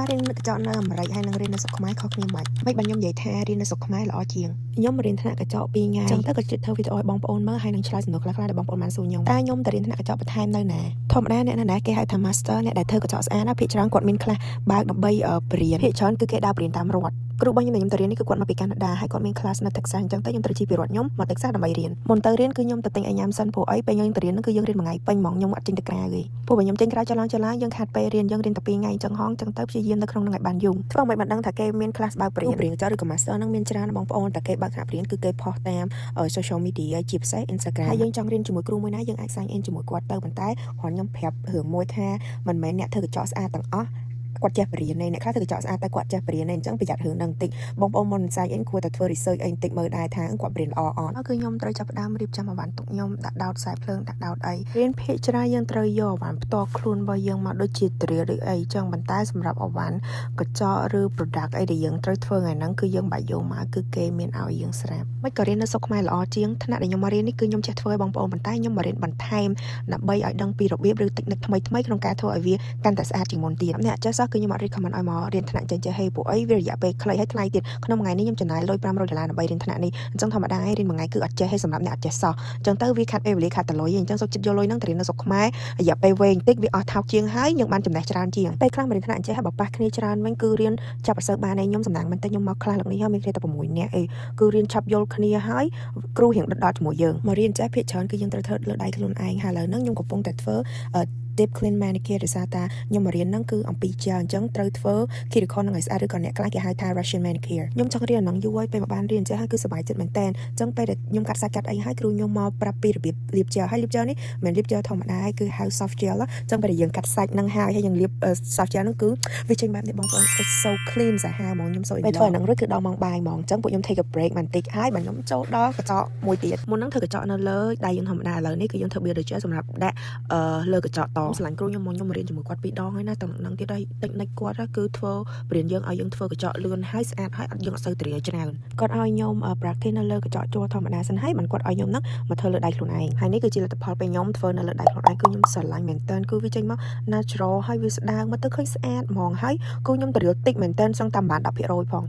តារៀនកញ្ចក់នៅអាមេរិកហើយនឹងរៀននៅស្រុកខ្មែរខុសគ្នាមិនបាញ់ខ្ញុំនិយាយថារៀននៅស្រុកខ្មែរល្អជាងខ្ញុំរៀនថ្នាក់កញ្ចក់2ថ្ងៃចឹងទៅក៏ជិតធ្វើវីដេអូឲ្យបងប្អូនមើលហើយនឹងឆ្លើយសំណួរខ្លះៗដែលបងប្អូនបានសួរខ្ញុំតែខ្ញុំទៅរៀនថ្នាក់កញ្ចក់បន្ថែមនៅណាធម្មតាអ្នកណាគេហៅថា master អ្នកដែលធ្វើកញ្ចក់ស្អាតណាភាគច្រើនគាត់មានខ្លះបើកដើម្បីបរៀនភាគច្រើនគឺគេដើរបរៀនតាមរដ្ឋគ្រូរបស់ខ្ញុំទៅរៀននេះគឺគាត់មកពីកាណាដាហើយគាត់មាន class នៅ Texas អញ្ចឹងទៅខ្ញុំត្រូវជិះពីរដ្ឋខ្ញុំមក Texas ដើម្បីរៀនមុនទៅរៀនគឺខ្ញុំទៅទិញអីញ៉ាំសិនព្រោះអីពេលយើងទៅរៀនហ្នឹងគឺយើងរៀនមួយថ្ងៃពេញហ្មងខ្ញុំអត់ចេញទៅក្រៅទេព្រោះបើខ្ញុំចេញក្រៅចន្លងយើងខាត់ពេលរៀនយើងរៀនតែ2ថ្ងៃអញ្ចឹងហងអញ្ចឹងទៅព្យាយាមនៅក្នុងហ្នឹងឲ្យបានយូរធ្វើមិនបានដឹងថាគេមាន class បើកបរៀនចោលឬក៏ master ហ្នឹងមានច្រើនបងប្អូនតែគេបើកថ្នាក់បរៀនគឺគេផុសតាម social media ជាពិសេស Instagram ហើយយើងចង់រៀនជាមួយគ្រូមួយណាយើងអាច sign in ជាមួយគាត់ទៅប៉ុន្តែគាត់ខ្ញុំប្រាប់រឿងមួយថាមិនមែនអ្នកធ្វើកញ្ចក់ស្អាតទាំងអស់គាត់ចេះបរៀននេះអ្នកខ្លះធ្វើកញ្ចក់ស្អាតតែគាត់ចេះបរៀននេះអញ្ចឹងប្រយ័ត្នរឿងហ្នឹងបន្តិចបងប្អូនមុនសាយអីគួរតែធ្វើ research អីបន្តិចមើលដែរថាគាត់បរៀនល្អអត់គឺខ្ញុំត្រូវចាប់ផ្ដើមរៀបចំអវ៉ាន់ទុកខ្ញុំដាក់ដោតខ្សែភ្លើងដាក់ដោតអីរៀនភាគច្រើនយើងត្រូវយកអវ៉ាន់ផ្ទាល់ខ្លួនរបស់យើងមកដូចជាទ្រាឬអីចឹងប៉ុន្តែសម្រាប់អវ៉ាន់កញ្ចក់ឬ product អីដែលយើងត្រូវធ្វើថ្ងៃហ្នឹងគឺយើងបាច់យកមកគឺគេមានឲ្យយើងស្រាប់មិនក៏រៀននៅស្រុកខ្មែរល្អជាងថ្នាក់ដែលខ្ញុំមករៀននេះគឺខ្ញុំចេះធ្វើឲ្យបងប្អូនប៉ុន្តែខ្ញុំមករៀនបន្ថែមដើម្បីឲ្យដឹងពីរបៀបឬ technique ថ្មីក្នុងការធ្វើឲ្យវាកាន់តែស្អាតជាងមុនទៀតអ្នកចេះសោះគឺខ្ញុំអត់ recommend ឲ្យមករៀនថ្នាក់ចេះហេពួកអីវារយៈពេលខ្លីហើយថ្លៃទៀតក្នុងថ្ងៃនេះខ្ញុំចំណាយលុយ$500ដើម្បីរៀនថ្នាក់នេះអញ្ចឹងធម្មតារៀនមួយថ្ងៃគឺអត់ចេះហេសម្រាប់អ្នកអត់ចេះសោះអញ្ចឹងទៅវាខាត់ពេលវេលាខាត់តលុយអញ្ចឹងសុខចិត្តយកលុយហ្នឹងទៅរៀននៅស្រុកខ្មែររយៈពេលវែងតិចវាអស់ថោកជាងហើយយើងបានចំណេះច្រើនជាងពេលខ្លះមករៀនថ្នាក់ចេះហើយបើប៉ះគ្នាច្រើនវិញគឺរៀនចាប់អត់សូវបានឯងខ្ញុំសំណាងមែនតើខ្ញុំមកខ្លះលើកនេះហើយមានគ្នាតែ6នាក់អីគឺរៀនឆាប់យល់គ្នាហើយគ្រូរៀងដិតដល់ជាមួយយើងមករៀនចេះភាគច្រើនគឺយើងត្រូវធ្វើលើដៃខ្លួនឯងហើយឥឡូវហ្នឹងខ្ញុំកំពុងតែធ្វើdeep clean manicure ដោយសារតែខ្ញុំមករៀនហ្នឹងគឺអំពីgelអញ្ចឹងត្រូវធ្វើ cuticle ហ្នឹងឲ្យស្អាតឬក៏អ្នកខ្លះគេហៅថា Russian manicure ខ្ញុំចង់រៀនហ្នឹងយូរហើយពេលមកបានរៀនចេះហើយគឺសប្បាយចិត្តមែនតើអញ្ចឹងពេលដែលខ្ញុំកាត់សាច់កាត់អីហើយគ្រូខ្ញុំមកប្រាប់ពីរបៀបលាប gel ហើយលាប gel នេះមិនលាប gel ធម្មតាហើយគឺហៅ soft gel អញ្ចឹងពេលដែលយើងកាត់សាច់ហ្នឹងហើយយើងលាប soft gel ហ្នឹងគឺវាចេញបែបនេះបងប្អូន it's so clean សាហាវហ្មងខ្ញុំសូវពេលធ្វើហ្នឹងឬគឺដល់ម៉ោងបាយហ្មងអញ្ចឹងពួកខ្ញុំ take a break បន្តិចហើយបើខ្ញុំចូលដល់កញ្ចក់មួយទៀតមុនហ្នឹងធ្វើកញ្ចក់នៅលើដៃយើងធម្មតាឥឡូវនេះគឺយើងធ្វើ builder gel សម្រាប់ដាក់លើកញ្ចក់តស្រឡាញ់គ្រូខ្ញុំមកខ្ញុំរៀនជាមួយគាត់2ដងហើយណាតែនឹងទៀតហើយtechniqueគាត់គឺធ្វើបរៀនយើងឲ្យយើងធ្វើកញ្ចក់លឿនហើយស្អាតហើយអត់យើងអត់សូវទ្រាច្រើនគាត់ឲ្យខ្ញុំ practice នៅលើកញ្ចក់ជ័រធម្មតាសិនហើយមិនគាត់ឲ្យខ្ញុំហ្នឹងមកធ្វើលើដៃខ្លួនឯងហើយនេះគឺជាលទ្ធផលពេលខ្ញុំធ្វើនៅលើដៃខ្លួនឯងគឺខ្ញុំស្រឡាញ់មែនតើគឺវាចេញមក natural ហើយវាស្ដើងមកទៅឃើញស្អាតហ្មងហើយគឺខ្ញុំទៅរៀលតិចមែនតើសឹងតែបាន 10% ផង